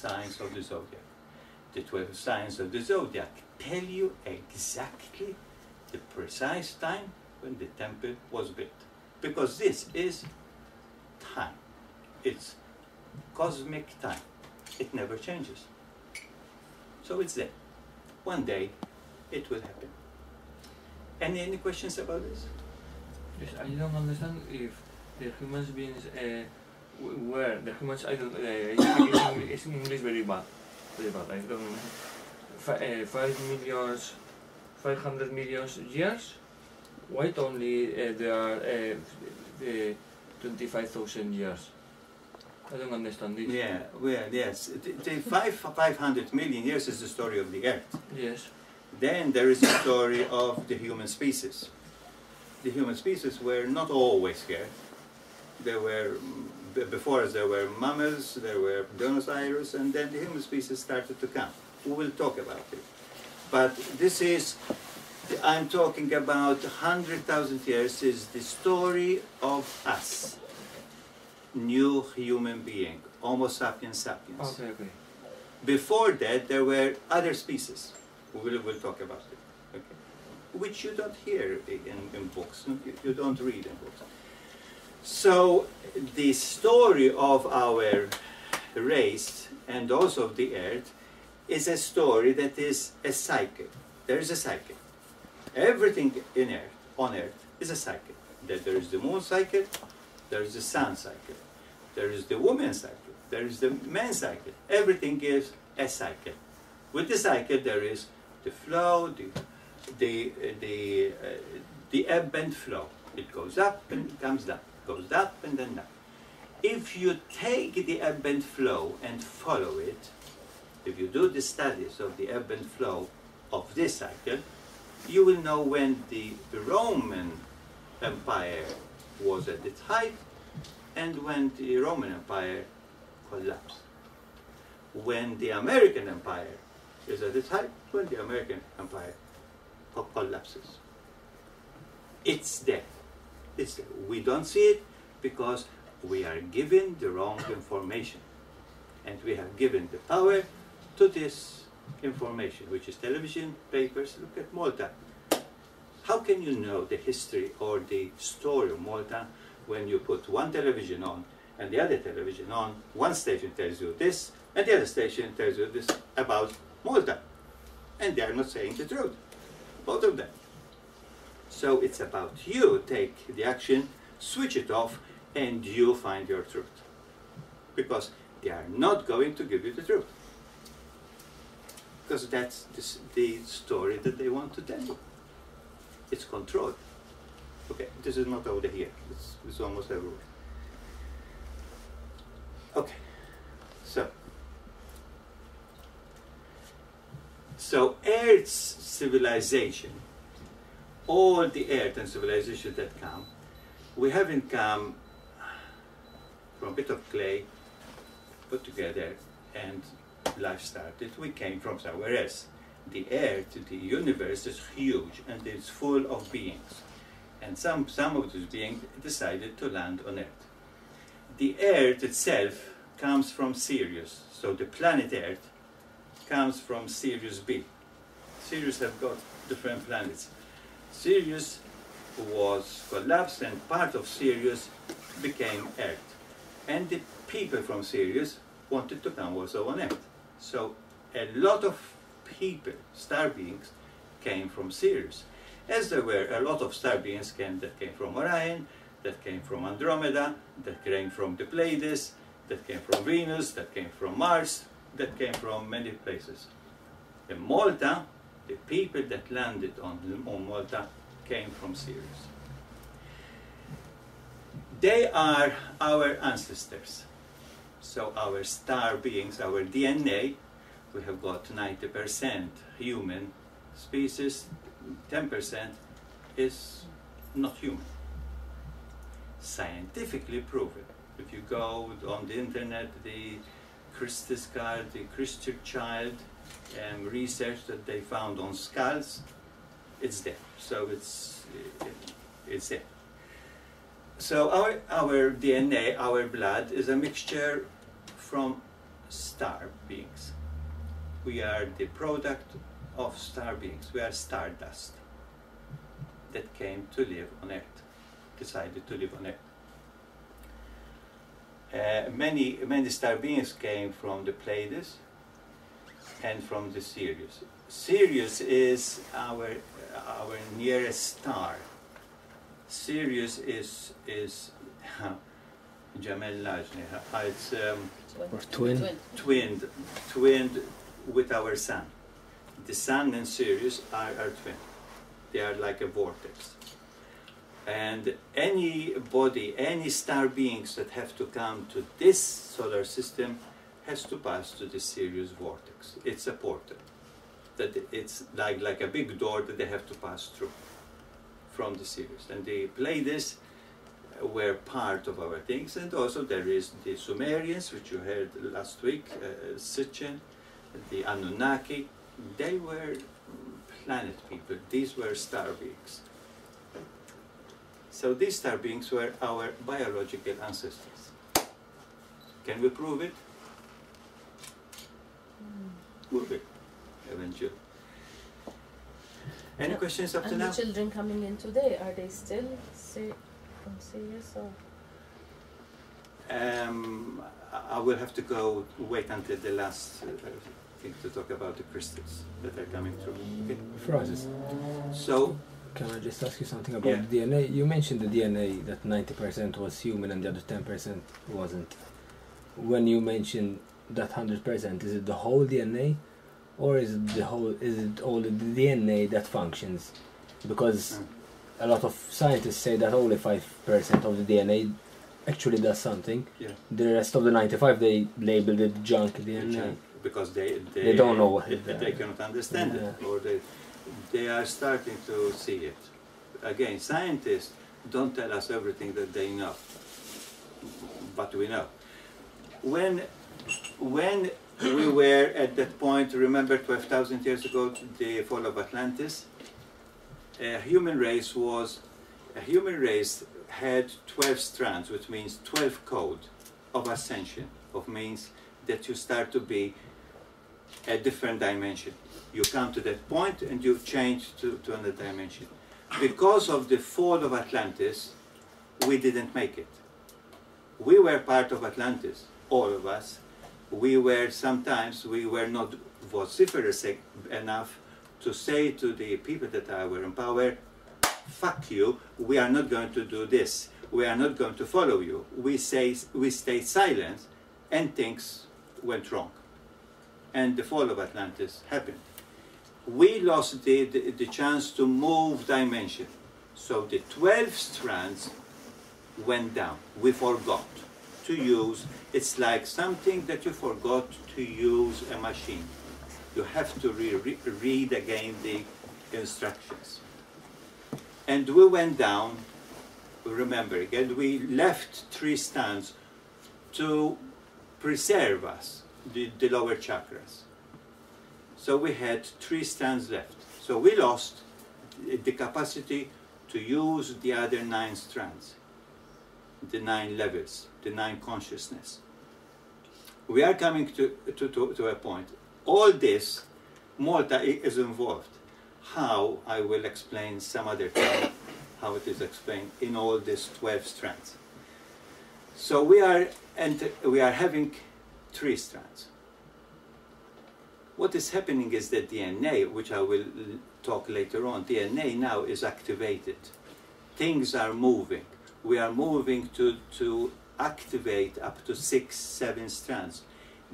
signs of the zodiac. The 12 signs of the zodiac tell you exactly the precise time when the temple was built. Because this is time. It's cosmic time. It never changes. So it's there. One day it will happen. Any questions about this? Yes, I don't understand if the human beings were the humans. I don't. It's in English very bad. Very bad. I don't. 500 million years. Why only there are 25,000 years? I don't understand this. Yeah, well, yes. The 500 million years is the story of the Earth. Yes. Then there is the story of the human species. The human species were not always here. There were, before us there were mammals, there were dinosaurs, and then the human species started to come. We will talk about it. But this is, I'm talking about 100,000 years is the story of us. New human being, Homo sapiens sapiens. Okay, okay. Before that, there were other species. We'll talk about it, okay? Which you don't hear in books, you don't read in books. So the story of our race and also of the Earth is a story that is a cycle. There is a cycle. Everything on Earth is a cycle. That there is the moon cycle, there is the sun cycle, there is the woman cycle, there is the man cycle. Everything is a cycle. With the cycle there is the flow, the ebb and flow. It goes up and comes down, goes up and then down. If you take the ebb and flow and follow it, if you do the studies of the ebb and flow of this cycle, you will know when the Roman Empire was at its height and when the Roman Empire collapsed. When the American Empire is at its height, when the American Empire collapses. It's there. It's there. We don't see it because we are given the wrong information. And we have given the power to this information, which is television, papers. Look at Malta. How can you know the history or the story of Malta when you put one television on and the other television on? One station tells you this, and the other station tells you this about Malta. And they are not saying the truth, both of them. So it's about you take the action, switch it off, and you find your truth. Because they are not going to give you the truth. Because that's the story that they want to tell you. It's controlled. Okay, this is not over here. It's almost everywhere. Okay, so Earth's civilization, all the Earth and civilization that come, we haven't come from a bit of clay put together and life started. We came from somewhere else. The Earth, the universe is huge and it's full of beings. And some of those beings decided to land on Earth. The Earth itself comes from Sirius. So the planet Earth comes from Sirius B. Sirius have got different planets. Sirius was collapsed and part of Sirius became Earth. And the people from Sirius wanted to come also on Earth. So a lot of people, star beings, came from Sirius. As there were a lot of star beings that came from Orion, that came from Andromeda, that came from the Pleiades, that came from Venus, that came from Mars, that came from many places. In Malta, the people that landed on Malta came from Sirius. They are our ancestors. So our star beings, our DNA, we have got 90% human species, 10% is not human. Scientifically proven. If you go on the internet, the Christus card, the Christian child research that they found on skulls, it's there. So it's there. So our DNA, our blood, is a mixture from star beings. We are the product of star beings. We are stardust that came to live on Earth, decided to live on Earth. Many star beings came from the Pleiades and from the Sirius. Sirius is our nearest star. Sirius is Jamel Lajni. It's twinned with our sun. The sun and Sirius are twin. They are like a vortex. And any body, any star beings that have to come to this solar system has to pass to the Sirius vortex. It's a portal. That it's like a big door that they have to pass through from the Sirius. And the Pleiades were part of our things, and also there is the Sumerians, which you heard last week, Sitchin, the Anunnaki. They were planet people. These were star beings. So these star beings were our biological ancestors. Can we prove it? We will, eventually. Any questions up to now? And the children coming in today, are they still from Sirius or? I will have to wait until the last thing to talk about the crystals that are coming through. Okay? Francis, So, can I just ask you something about the DNA? You mentioned the DNA that 90% was human and the other 10% wasn't. When you mentioned that 100%, is it the whole DNA, or is it all the DNA that functions? Because a lot of scientists say that only 5% of the DNA actually does something. yeah. The rest of the 95 they labeled it junk DNA. Because they don't know what it is. they cannot understand it, or they are starting to see it. Again, scientists don't tell us everything that they know, but we know. When we were at that point, remember 12,000 years ago, the fall of Atlantis, a human race had 12 strands, which means 12 code of ascension, of means that you start to be a different dimension. You come to that point and you change to another dimension. Because of the fall of Atlantis, we didn't make it. We were part of Atlantis, all of us. Sometimes we were not vociferous enough to say to the people that were in power, fuck you, we are not going to do this. We are not going to follow you. We stayed silent, and things went wrong. And the fall of Atlantis happened. We lost the chance to move dimension. So the 12 strands went down. We forgot to use. It's like something that you forgot to use a machine. You have to read again the instructions. And we went down, remember again, we left 3 strands to preserve us, the lower chakras. So we had 3 strands left. So we lost the capacity to use the other 9 strands, the 9 levels, the 9 consciousness. We are coming to a point. All this, Malta is involved. How, I will explain some other time, how it is explained in all these 12 strands. So we are having 3 strands. What is happening is that DNA, which I will talk later on, DNA now is activated. Things are moving. We are moving to activate up to 6, 7 strands.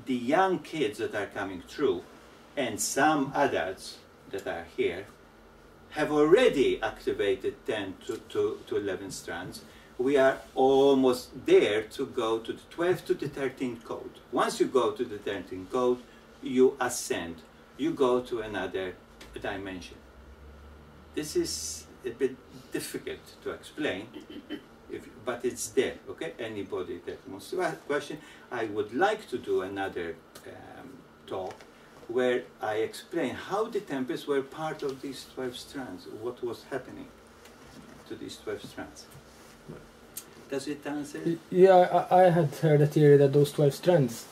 The young kids that are coming through, and some adults that are here, have already activated 10 to 11 strands. We are almost there to go to the 12 to the 13 code. Once you go to the 13 code, you ascend. You go to another dimension. This is a bit difficult to explain, but it's there, okay? Anybody that wants to ask a question, I would like to do another talk where I explain how the temples were part of these 12 strands, what was happening to these 12 strands. Does it answer? Yeah, I had heard a theory that those 12 strands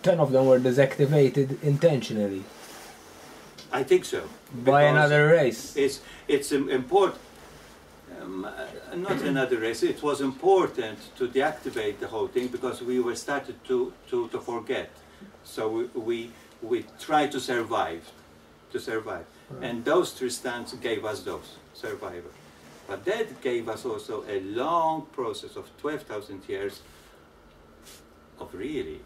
10 of them were deactivated intentionally I think so. by Because another race. It's important. Not another race. It was important to deactivate the whole thing because we were started to forget. So we tried to survive, Right. and those three stands gave us those survival. But that gave us also a long process of 12,000 years of really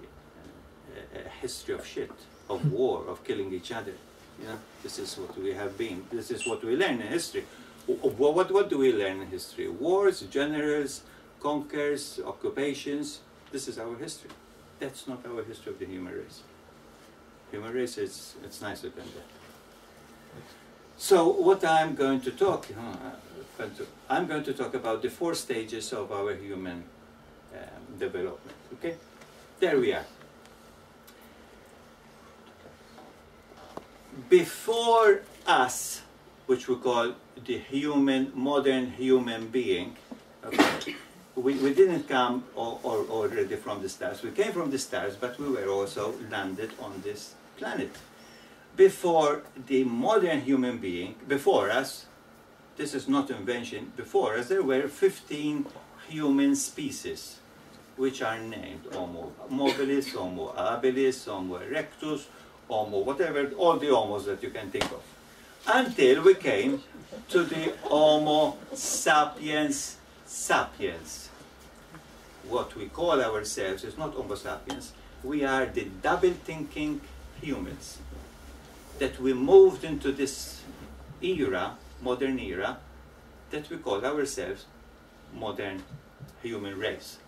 a history of shit, of war, of killing each other. You know, this is what we have been. This is what we learn in history. What do we learn in history? Wars, generals, conquers, occupations. This is our history. That's not our history of the human race. Human race is nicer than that. So what I'm going to talk, I'm going to talk about the 4 stages of our human development. Okay, there we are. Before us, which we call the modern human being, okay, we didn't come already from the stars. We came from the stars, but we were also landed on this planet. Before the modern human being, before us, this is not invention, before us there were 15 human species, which are named Homo mobilis, Homo habilis, Homo erectus, Homo whatever, all the Homos that you can think of. Until we came to the Homo sapiens sapiens. What we call ourselves is not Homo sapiens, we are the double-thinking humans. That we moved into this era, modern era, that we call ourselves modern human race.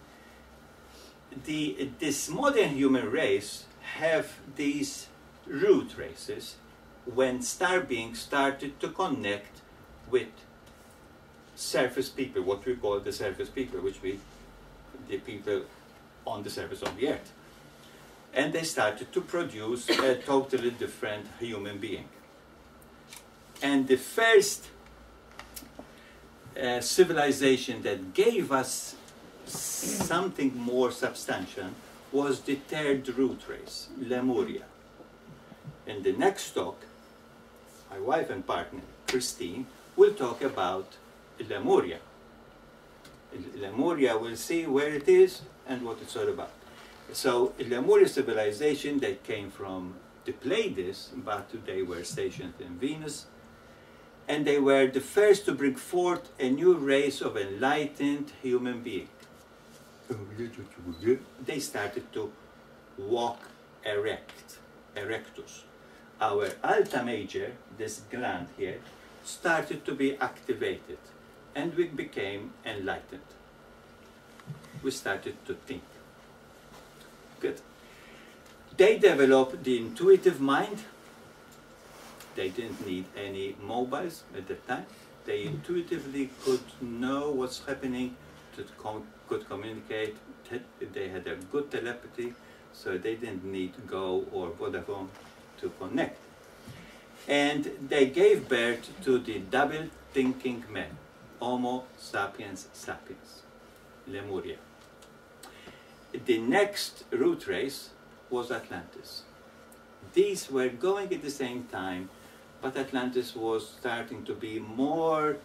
This modern human race have these root races when star beings started to connect with surface people, what we call the surface people, which we, the people on the surface of the earth. And they started to produce a totally different human being. And the first civilization that gave us something more substantial was the 3rd root race, Lemuria. In the next talk, my wife and partner, Christine, will talk about Lemuria. Lemuria, we'll see where it is and what it's all about. So, Lemuria civilization, they came from the Pleiades, but they were stationed in Venus, and they were the first to bring forth a new race of enlightened human being. They started to walk erect, erectus. Our alta major, this gland here, started to be activated, and we became enlightened. We started to think. Good. They developed the intuitive mind. They didn't need any mobiles at that time. They intuitively could know what's happening, could communicate. They had a good telepathy, so they didn't need Go or Vodafone to connect. And they gave birth to the double-thinking man, Homo sapiens sapiens, Lemuria. The next root race was Atlantis. These were going at the same time, but Atlantis was starting to be more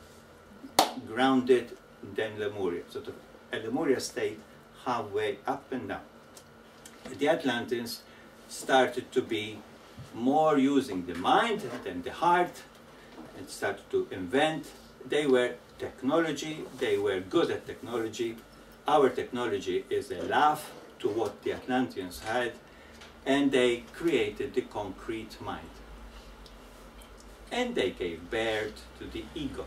grounded than Lemuria. Sort of a Lemuria stayed halfway up and down. The Atlanteans started to be more using the mind than the heart, and started to invent. They were technology, they were good at technology. Our technology is a laugh to what the Atlanteans had, and they created the concrete mind. And they gave birth to the ego.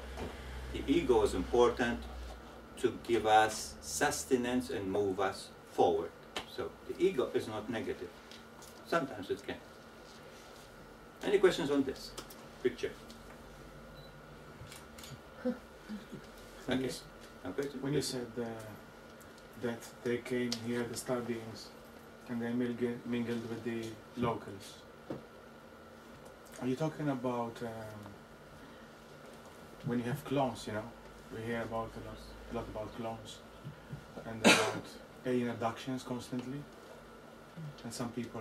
The ego is important to give us sustenance and move us forward. So the ego is not negative. Sometimes it can. Any questions on this picture? Okay. When you said that they came here, the star beings, and they mingled with the locals, are you talking about when you have clones, you know? We hear about a lot about clones and about alien abductions constantly. and some people